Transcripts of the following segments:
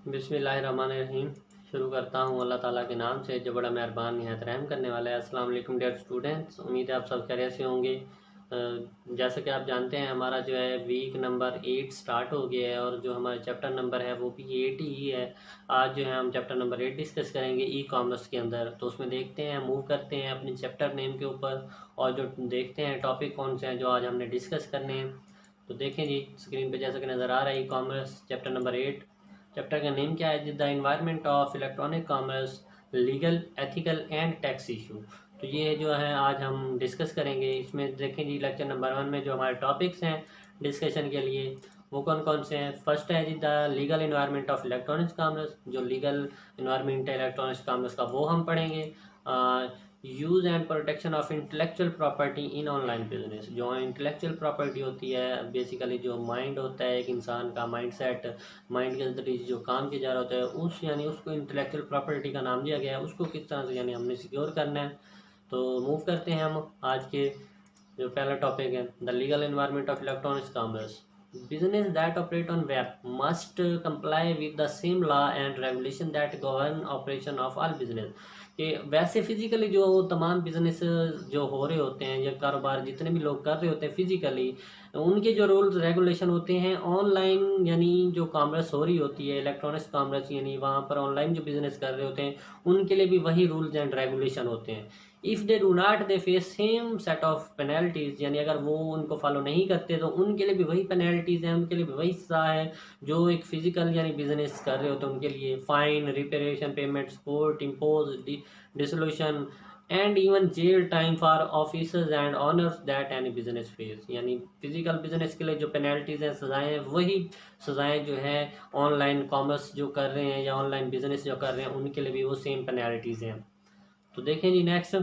बिस्मिल्लाहिर्रहमानिर्रहीम। शुरू करता हूँ अल्लाह ताला के नाम से जो बड़ा मेहरबान निहायत रहम करने वाला है। अस्सलाम वालेकुम डियर स्टूडेंट्स, उम्मीद है आप सब खैरियत से होंगे। जैसा कि आप जानते हैं हमारा जो है वीक नंबर 8 स्टार्ट हो गया है और जो हमारा चैप्टर नंबर है वो भी 8 ही है। आज जो है हम चैप्टर नंबर 8 डिस्कस करेंगे ई कॉमर्स के अंदर। तो उसमें देखते हैं, मूव करते हैं अपने चैप्टर नेम के ऊपर और जो देखते हैं टॉपिक कौन से हैं जो आज हमने डिस्कस करने हैं। तो देखें जी, स्क्रीन पे जैसा कि नज़र आ रहा है e commerce chapter number 8। Chapter का नेम क्या है? The environment of electronic commerce, legal, ethical and tax issue. तो ये जो है आज हम डिस्कस करेंगे। इसमें देखें जी, लेक्चर नंबर 1 में जो हमारे टॉपिक्स हैं डिस्कशन के लिए वो कौन कौन से हैं। फर्स्ट है जी the legal environment of electronics commerce. जो लीगल इन्वायरमेंट है इलेक्ट्रॉनिक्स कॉमर्स का वो हम पढ़ेंगे। Use and protection of intellectual property in online business. जो इंटेलेक्चुअल प्रॉपर्टी होती है बेसिकली जो माइंड होता है एक इंसान का माइंड सेट, माइंड के अंदर जो काम किया जा रहा होता है उस यानी उसको इंटेलेक्चुअल प्रॉपर्टी का नाम दिया गया है। उसको किस तरह से यानी हमने सिक्योर करना है। तो मूव करते हैं हम आज के जो पहला टॉपिक है the legal environment of electronics commerce. Business that operate on web must comply with the same law and regulation that govern operation of all business. कि वैसे फिजिकली जो तमाम बिजनेस जो हो रहे होते हैं या कारोबार जितने भी लोग कर रहे होते हैं फिजिकली, उनके जो रूल्स रेगुलेशन होते हैं ऑनलाइन यानी जो कॉमर्स हो रही होती है इलेक्ट्रॉनिक्स कॉमर्स यानी वहाँ पर ऑनलाइन जो बिजनेस कर रहे होते हैं उनके लिए भी वही रूल्स एंड रेगुलेशन होते हैं। If they do not they face same set of penalties. यानी अगर वो उनको फॉलो नहीं करते तो उनके लिए भी वही पेनल्टीज़ हैं, उनके लिए भी वही सज़ा है जो एक फ़िज़िकल यानी बिजनेस कर रहे होते हैं उनके लिए। Fine, reparation payments, court impose dissolution and even jail time for officers and owners that any business face. यानी फिजिकल बिजनेस के लिए जो पेनल्टीज़ हैं, सज़ाएँ हैं, वही सज़ाएँ जो है ऑनलाइन कॉमर्स जो कर रहे हैं या ऑनलाइन बिजनेस जो कर रहे हैं उनके लिए भी वो सेम पेनल्टीज़ हैं। तो देखें जी next,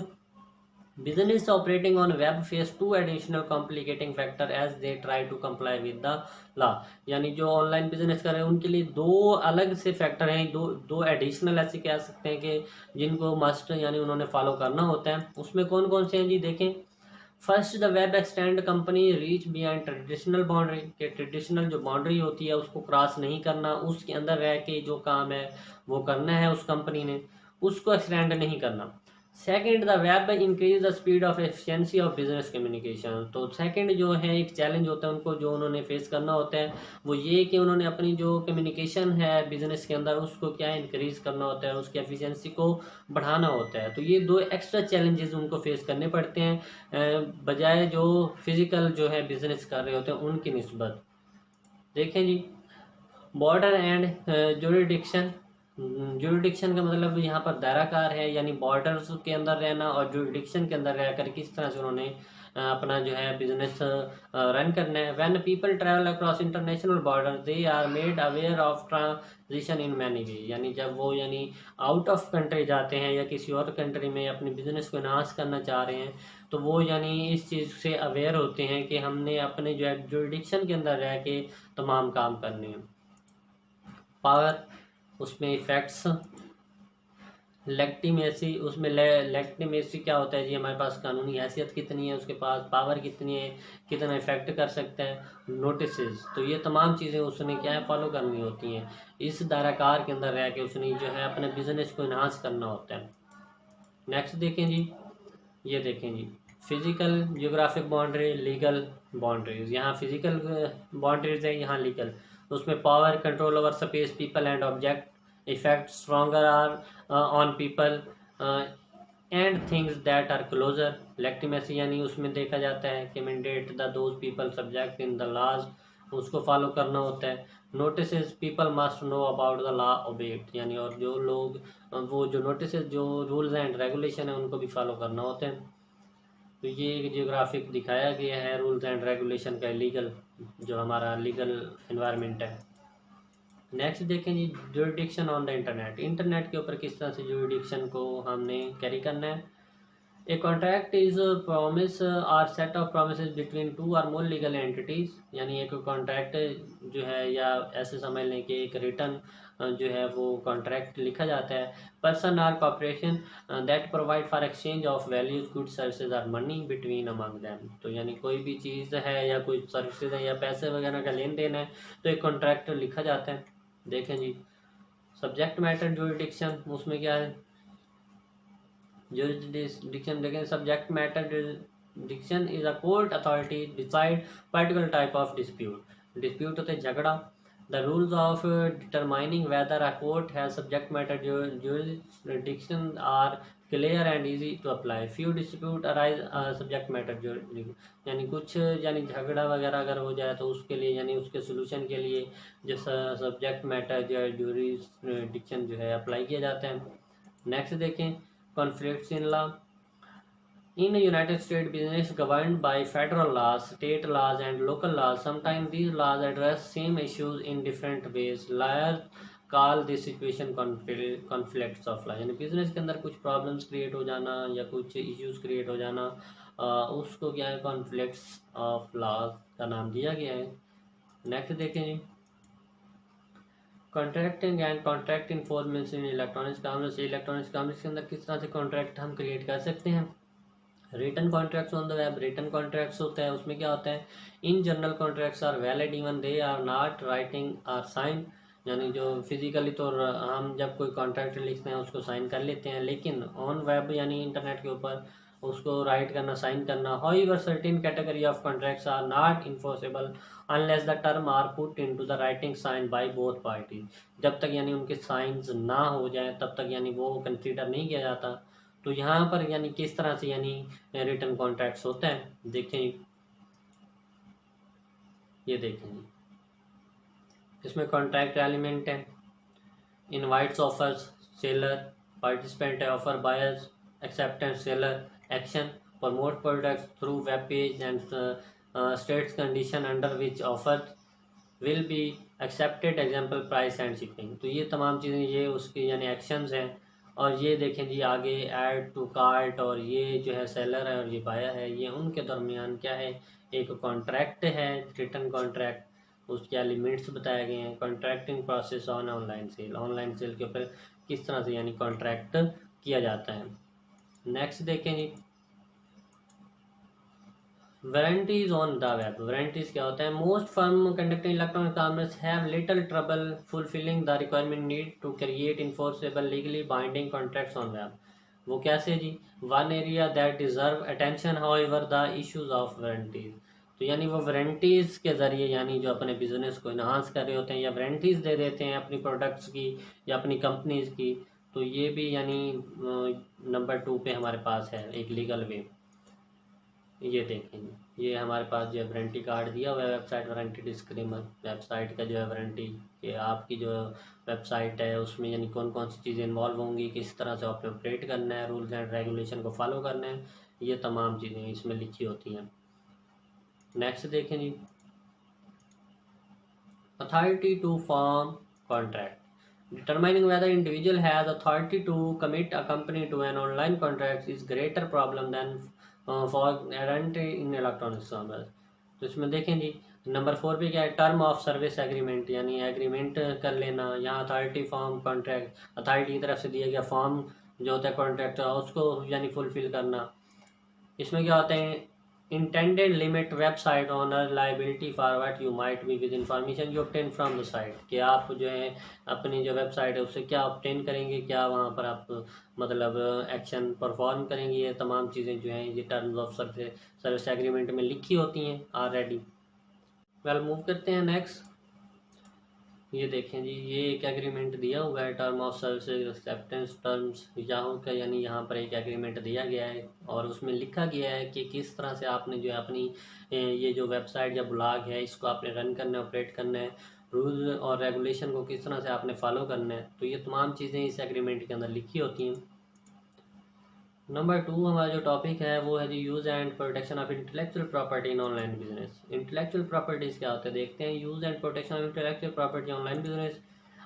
business operating on web face two additional complicating factor as they try to comply with the law। यानी जो ऑनलाइन बिजनेस कर रहे हैं उनके लिए दो अलग से फैक्टर हैं, दो दो एडिशनल ऐसे कह सकते हैं कि जिनको मस्ट यानी उन्होंने फॉलो करना होता है। उसमें कौन कौन से हैं जी देखें। First the web extend company reach beyond traditional boundary. के ट्रेडिशनल जो बाउंड्री होती है उसको क्रॉस नहीं करना, उसके अंदर रह के जो काम है वो करना है उस कंपनी ने, उसको एक्सटेंड नहीं करना। Second the web increase the speed of efficiency of business communication. तो सेकेंड जो है एक चैलेंज होता है उनको जो उन्होंने फेस करना होता है वो ये कि उन्होंने अपनी जो कम्युनिकेशन है बिजनेस के अंदर उसको क्या इंक्रीज करना होता है, उसकी एफिशिएंसी को बढ़ाना होता है। तो ये दो एक्स्ट्रा चैलेंजेस उनको फेस करने पड़ते हैं बजाय जो फिजिकल जो है बिजनेस कर रहे होते हैं उनकी निस्बत। देखें जी, बॉर्डर एंड जुरिडिक्शन। जुरिडिक्शन का मतलब यहाँ पर दायराकार है यानी बॉर्डर्स के अंदर रहना और जुरिडिक्शन के अंदर रहकर किस तरह से उन्होंने अपना जो है बिजनेस रन करना है। When people travel across international border they are made aware of transition in many way. यानी जब वो यानी आउट ऑफ कंट्री जाते हैं या किसी और कंट्री में अपने बिजनेस को इनहांस करना चाह रहे हैं तो वो यानी इस चीज़ से अवेयर होते हैं कि हमने अपने जो है जुरिडिक्शन के अंदर रह के तमाम काम करने हैं। पावर, उसमें इफेक्ट्स, लेक्टिमेसी। उसमें लेक्टिमेसी क्या होता है जी, हमारे पास कानूनी हैसियत कितनी है, उसके पास पावर कितनी है, कितना इफेक्ट कर सकता है। नोटिसेस, तो ये तमाम चीज़ें उसने क्या है फॉलो करनी होती हैं। इस दायराकार के अंदर रह के उसने जो है अपने बिजनेस को इन्हांस करना होता है। नेक्स्ट देखें जी, ये देखें जी, physical geographic boundary, legal boundaries. यहाँ फिजिकल बाउंड्रीज है, यहाँ लीगल। उसमें power, control over space, people and object, effect stronger are on people and things that are closer. Legitimacy यानी उसमें देखा जाता है कि mandate the those people subject in the laws, उसको फॉलो करना होता है। Notice, people must know about the law obeyed. यानी और जो लोग वो जो नोटिस जो रूल्स एंड रेगुलेशन है उनको भी फॉलो करना होते हैं। तो ये एक जियोग्राफिक दिखाया गया है रूल्स एंड रेगुलेशन का लीगल जो हमारा लीगल एनवायरनमेंट है। नेक्स्ट देखें जी, jurisdiction on the internet. Internet के ऊपर किस तरह से जुरिडिक्शन को हमने कैरी करना है। A contract is promise or set of promise between two or more legal entities. यानी एक कॉन्ट्रैक्ट जो है या ऐसे समझ लें कि एक रिटर्न जो है वो कॉन्ट्रैक्ट लिखा जाता है। Person or corporation that provide for exchange of values goods services or money between among them. तो यानी कोई भी चीज़ है या कोई सर्विसेज है या पैसे वगैरह का लेन देन है तो एक कॉन्ट्रैक्ट लिखा जाता है। देखें जी, सब्जेक्ट मैटर जुरिडिक्शन, उसमें क्या है, जुरिडिक्शन देखें, subject matter jurisdiction is a court authority decide particular type of dispute, dispute होते हैं झगड़ा। The rules of determining whether a court has subject matter jurisdiction are clear and easy to apply, few dispute arise subject matter jurisdiction, यानी कुछ यानी झगड़ा वगैरह अगर हो जाए तो उसके लिए यानी उसके सोल्यूशन के लिए जो सब्जेक्ट मैटर जो है जुरिडिक्शन जो है अप्लाई किया जाता है। नेक्स्ट देखें, conflicts in law. In the United States, business governed by federal laws, state laws, and local laws. Sometimes these laws address same issues in different ways. Lawyers call this situation conflicts of law. यानी business के अंदर कुछ problems create हो जाना या कुछ issues create हो जाना, उसको क्या है, कॉन्फ्लिक्ट्स ऑफ लॉज का नाम दिया गया है। नेक्स्ट देखें जी, contracting and contract enforcement in electronics commerce, electronics commerce के अंदर किस तरह से कॉन्ट्रैक्ट हम क्रिएट कर सकते हैं। Written contracts on the web, written contracts होता है, उसमें क्या होता है, in general contracts are valid even they are not writing or sign, यानी जो फिजिकली तो हम जब कोई कॉन्ट्रैक्ट लिखते हैं उसको साइन कर लेते हैं, लेकिन ऑन वेब यानी इंटरनेट के ऊपर उसको राइट करना, साइन करना। However certain category of contracts are not enforceable unless the term are put into the writing sign by both party, जब तक यानी उनके साइंस ना हो जाए तब तक यानी वो कंसीडर नहीं किया जाता। तो यहाँ पर यानी किस तरह से यानी रिटन कॉन्ट्रैक्ट्स होते हैं, देखें ये देखें, इसमें कॉन्ट्रैक्ट एलिमेंट है, इनवाइट्स, ऑफर्स, सेलर, पार्टिसिपेंट है, offer, buyers, acceptance, seller, action, promote products through web page and states condition under which offer will be accepted, example price and shipping. तो ये तमाम चीज़ें ये उसकी यानी एक्शंस हैं। और ये देखें जी आगे ऐड टू कार्ट, और ये जो है सेलर है और ये बायर है, ये उनके दरमियान क्या है, एक कॉन्ट्रैक्ट है, रिटन कॉन्ट्रैक्ट, उसके एलिमेंट्स बताए गए हैं। Contracting process on online sale, online sale के ऊपर किस तरह से यानी कॉन्ट्रैक्ट किया जाता है। नेक्स्ट देखें जी, warranties on the web, warranties क्या होता है, most firm conducting electronic commerce have little trouble fulfilling the requirement need to create enforceable legally binding contracts on web. वो कैसे जी, one area that deserve attention however the issues of warranties. तो यानी वो warranties के जरिए यानी जो अपने बिजनेस को इन्हांस कर रहे होते हैं या वारंटीज दे देते हैं अपनी प्रोडक्ट्स की या अपनी कंपनीज की, तो ये भी यानी नंबर 2 पे हमारे पास है एक लीगल वे। ये देखेंगे, ये हमारे पास जो है वारंटी कार्ड दिया हुआ है, वेबसाइट वारंटी डिस्क्लेमर, वेबसाइट का जो है वारंटी कि आपकी जो वेबसाइट है उसमें यानी कौन कौन सी चीज़ें इन्वॉल्व होंगी, किस तरह से आपने ऑपरेट करना है, रूल्स एंड रेगुलेशन को फॉलो करना है, ये तमाम चीज़ें इसमें लिखी होती हैं। नेक्स्ट देखें जी, authority to form contract, determining whether individual has authority to commit a company to an online contract is greater problem than for guarantee in electronic commerce। तो इसमें देखें जी नंबर 4 पे क्या है, टर्म ऑफ सर्विस एग्रीमेंट, यानी agreement कर लेना। यहाँ अथॉरिटी फॉर्म कॉन्ट्रैक्ट, अथॉरिटी की तरफ से दिया गया फॉर्म जो होता है कॉन्ट्रैक्ट उसको यानी फुलफिल करना। इसमें क्या होते हैं, intended limit website owner liability for what you might be with information you obtain from the site, कि आप जो है अपनी जो वेबसाइट है उससे क्या ऑब्टेन करेंगे, क्या वहाँ पर आप मतलब एक्शन परफॉर्म करेंगे, ये तमाम चीज़ें जो हैं ये टर्म्स ऑफ सर्विस एग्रीमेंट में लिखी होती हैं ऑलरेडी। वेल मूव करते हैं नेक्स्ट। ये देखें जी, ये एक एग्रीमेंट दिया हुआ है, term of service acceptance terms यहाँ का, यानी यहाँ पर एक एग्रीमेंट दिया गया है और उसमें लिखा गया है कि किस तरह से आपने जो है अपनी ये जो वेबसाइट या ब्लॉग है इसको आपने रन करना है, ऑपरेट करना है, रूल और रेगुलेशन को किस तरह से आपने फॉलो करना है। तो ये तमाम चीज़ें इस एग्रीमेंट के अंदर लिखी होती हैं। नंबर 2 हमारा जो टॉपिक है वो है जी use and protection of intellectual property in online business. Intellectual properties क्या होते हैं देखते हैं। Use and protection of intellectual property online business.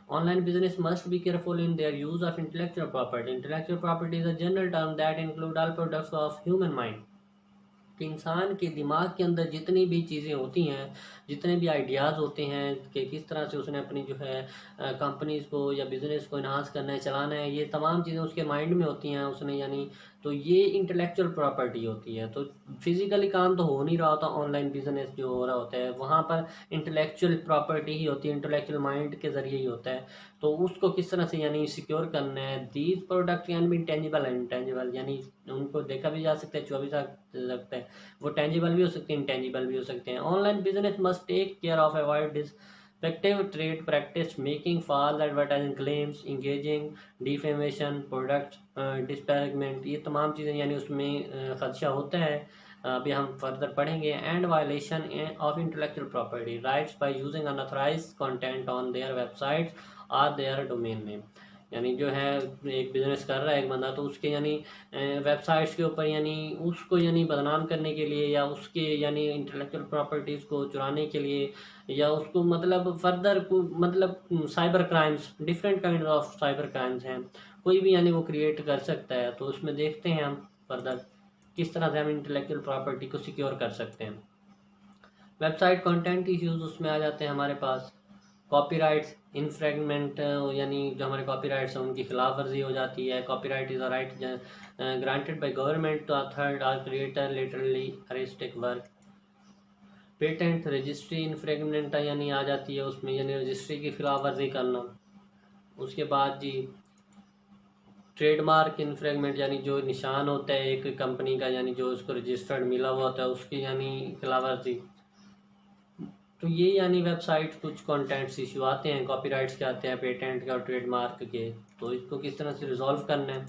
Online business must be careful in their use of intellectual property. Intellectual property is a general term that include all products of human mind. कि इंसान के दिमाग के अंदर जितनी भी चीज़ें होती हैं, जितने भी आइडियाज़ होते हैं कि किस तरह से उसने अपनी जो है कंपनीज़ को या बिज़नेस को इन्हांस करना है, चलाना है, ये तमाम चीज़ें उसके माइंड में होती हैं। उसने यानी तो ये इंटेलेक्चुअल प्रॉपर्टी होती है। तो फिजिकली काम तो हो नहीं रहा होता, ऑनलाइन बिजनेस जो हो रहा होता है वहाँ पर इंटेलेक्चुअल प्रॉपर्टी ही होती है, इंटेलेक्चुअल माइंड के जरिए ही होता है। तो उसको किस तरह से यानी सिक्योर करना है। दीज प्रोडक्ट यानी भी टेंजिबल एंड इंटेंजिबल, यानी उनको देखा भी जा सकता है, छुआ भी जा सकता है, वो टेंजिबल भी हो सकते हैं, इंटेंजिबल भी हो सकते हैं। Online business must take care of avoid this effective trade practice, making false advertising claims, engaging defamation, product disparagement, ये तमाम चीज़ें यानी उसमें खदशा होता है। अभी हम फर्दर पढ़ेंगे। And violation of intellectual property rights by using unauthorized content on their websites और देयर डोमेन नेम, यानी जो है एक बिजनेस कर रहा है एक बंदा, तो उसके यानी वेबसाइट्स के ऊपर यानी उसको यानी बदनाम करने के लिए या उसके यानी इंटेलेक्चुअल प्रॉपर्टीज़ को चुराने के लिए या उसको मतलब फर्दर को मतलब cyber crimes, different kind of cyber crimes हैं, कोई भी यानी वो क्रिएट कर सकता है। तो उसमें देखते हैं हम फर्दर किस तरह से हम इंटेलेक्चुअल प्रॉपर्टी को सिक्योर कर सकते हैं। वेबसाइट कंटेंट इश्यूज उसमें आ जाते हैं हमारे पास। कॉपीराइट्स इन्फ्रिंजमेंट, यानी जो हमारे कॉपीराइट्स हैं उनकी खिलाफ वर्जी हो जाती है। Copyright is a right granted by government to a third or creator literally artistic work. Patent registry infringement यानी आ जाती है उसमें, यानी रजिस्ट्री की खिलाफ वर्जी करना। उसके बाद जी ट्रेडमार्क इन्फ्रिंजमेंट, यानी जो निशान होता है एक कंपनी का, यानी जो उसको रजिस्टर्ड मिला हुआ होता है उसकी यानी खिलाफ वर्जी। तो ये यानी वेबसाइट कुछ कंटेंट्स इशू आते हैं, कॉपीराइट्स के आते हैं, पेटेंट के और ट्रेडमार्क के। तो इसको किस तरह से रिजॉल्व करना है।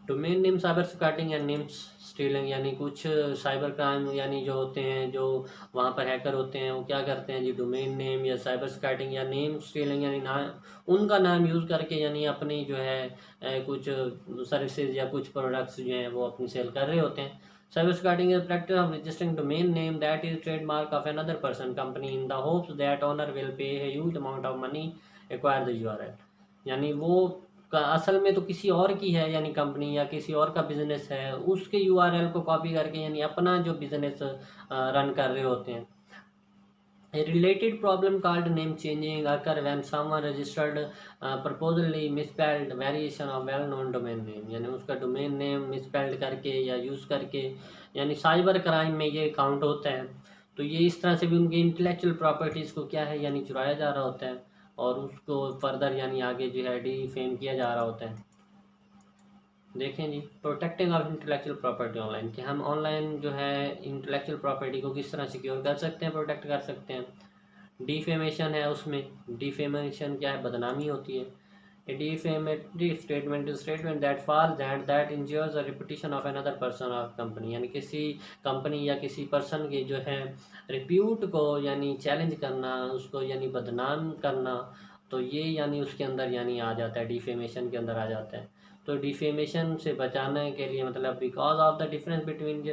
Domain name cyber scattering and names stealing, यानी कुछ साइबर क्राइम यानी जो होते हैं, जो वहाँ पर हैकर होते हैं, वो क्या करते हैं जी, डोमेन नेम या साइबर स्कैटिंग या नेम स्टीलिंग, यानी नाम उनका नाम यूज़ करके यानी अपनी जो है कुछ सर्विसेज या कुछ प्रोडक्ट्स जो हैं वो अपनी सेल कर रहे होते हैं। Cyber squatting is practice of registering domain name that is trademark of another person, company in the hopes that owner will pay a huge amount of money acquire the URL, यानी वो असल में तो किसी और की है, यानी कंपनी या किसी और का बिजनेस है, उसके URL को कॉपी करके यानी अपना जो बिजनेस रन कर रहे होते हैं। A related problem called name changing occur when someone registered purposely misspelled variation of well-known domain name, यानी उसका domain name misspelled करके या यूज़ करके, यानी साइबर क्राइम में ये काउंट होता है। तो ये इस तरह से भी उनकी इंटेलेक्चुअल प्रॉपर्टीज़ को क्या है यानी चुराया जा रहा होता है और उसको फर्दर यानी आगे जो है डिफेम किया जा रहा होता है। देखें जी, protecting of intellectual property online, कि हम ऑनलाइन जो है इंटेलेक्चुअल प्रॉपर्टी को किस तरह सिक्योर कर सकते हैं, प्रोटेक्ट कर सकते हैं। डिफेमेशन है उसमें, डिफेमेशन क्या है, बदनामी होती है। A defamatory statement is statement that falls and that injures the reputation of another person or company, यानी किसी कंपनी या किसी पर्सन के जो है रिप्यूट को यानी चैलेंज करना, उसको यानी बदनाम करना, तो ये यानी उसके अंदर यानी आ जाता है, डिफेमेशन के अंदर आ जाता है। तो डिफेमेशन से बचाने के लिए मतलब because of the difference between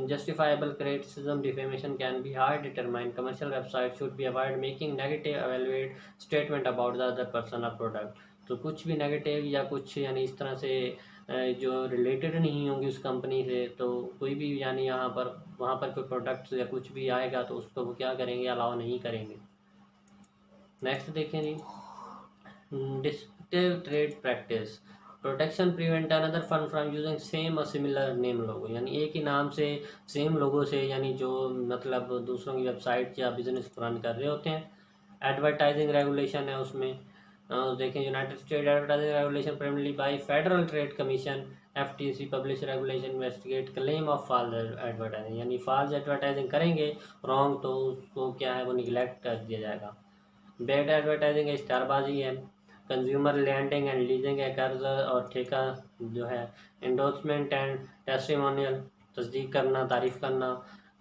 justifiable criticism, defamation can be hard determined. Commercial websites should be avoid making negative evaluate statement about the other person or product. तो कुछ भी नेगेटिव या कुछ यानी इस तरह से जो रिलेटेड नहीं होंगी उस कंपनी से, तो कोई भी यानी यहाँ पर वहाँ पर कोई प्रोडक्ट या कुछ भी आएगा तो उसको वो क्या करेंगे, अलाउ नहीं करेंगे। नेक्स्ट देखें जी, destructive trade practice protection prevent another firm from using same or similar name logo, यानी एक ही नाम से सेम लोगो से यानी जो मतलब दूसरों की वेबसाइट या बिजनेस रन कर रहे होते हैं। एडवर्टाइजिंग रेगुलेशन है उसमें, देखें United State advertising regulation primarily by Federal Trade Commission FTC publish regulation investigate claim of false advertising, यानी फॉल्स एडवर्टाइजिंग करेंगे रॉन्ग तो उसको क्या है वो निगलेक्ट कर दिया जाएगा। बैड एडवर्टाइजिंग इश्तारबाजी है। कंज्यूमर लैंडिंग एंड लीजिंग है, कर्ज और ठेका जो है। एंडोर्समेंट एंड टेस्टिमोनियल, तस्दीक करना, तारीफ़ करना।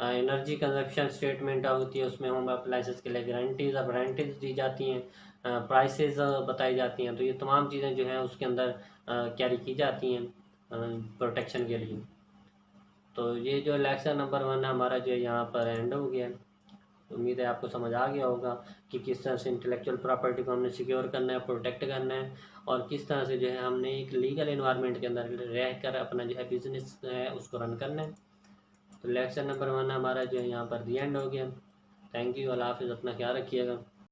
एनर्जी कंजप्शन स्टेटमेंट होती है उसमें, होम अप्लाइंसेस के लिए गारंटीज और वारंटीज दी जाती हैं, प्राइसेस बताई जाती हैं। तो ये तमाम चीज़ें जो हैं उसके अंदर कैरी की जाती हैं प्रोटेक्शन के लिए। तो ये जो लेक्चर नंबर 1 है हमारा जो यहाँ पर एंड हो गया। उम्मीद है आपको समझ आ गया होगा कि किस तरह से इंटेलेक्चुअल प्रॉपर्टी को हमने सिक्योर करना है, प्रोटेक्ट करना है, और किस तरह से जो है हमने एक लीगल एनवायरनमेंट के अंदर रह कर अपना जो है बिजनेस है उसको रन करना है। तो लेक्चर नंबर 1 हमारा जो है यहाँ पर दी एंड हो गया। थैंक यू, अल्लाह हाफिज़, अपना ख्याल रखिएगा।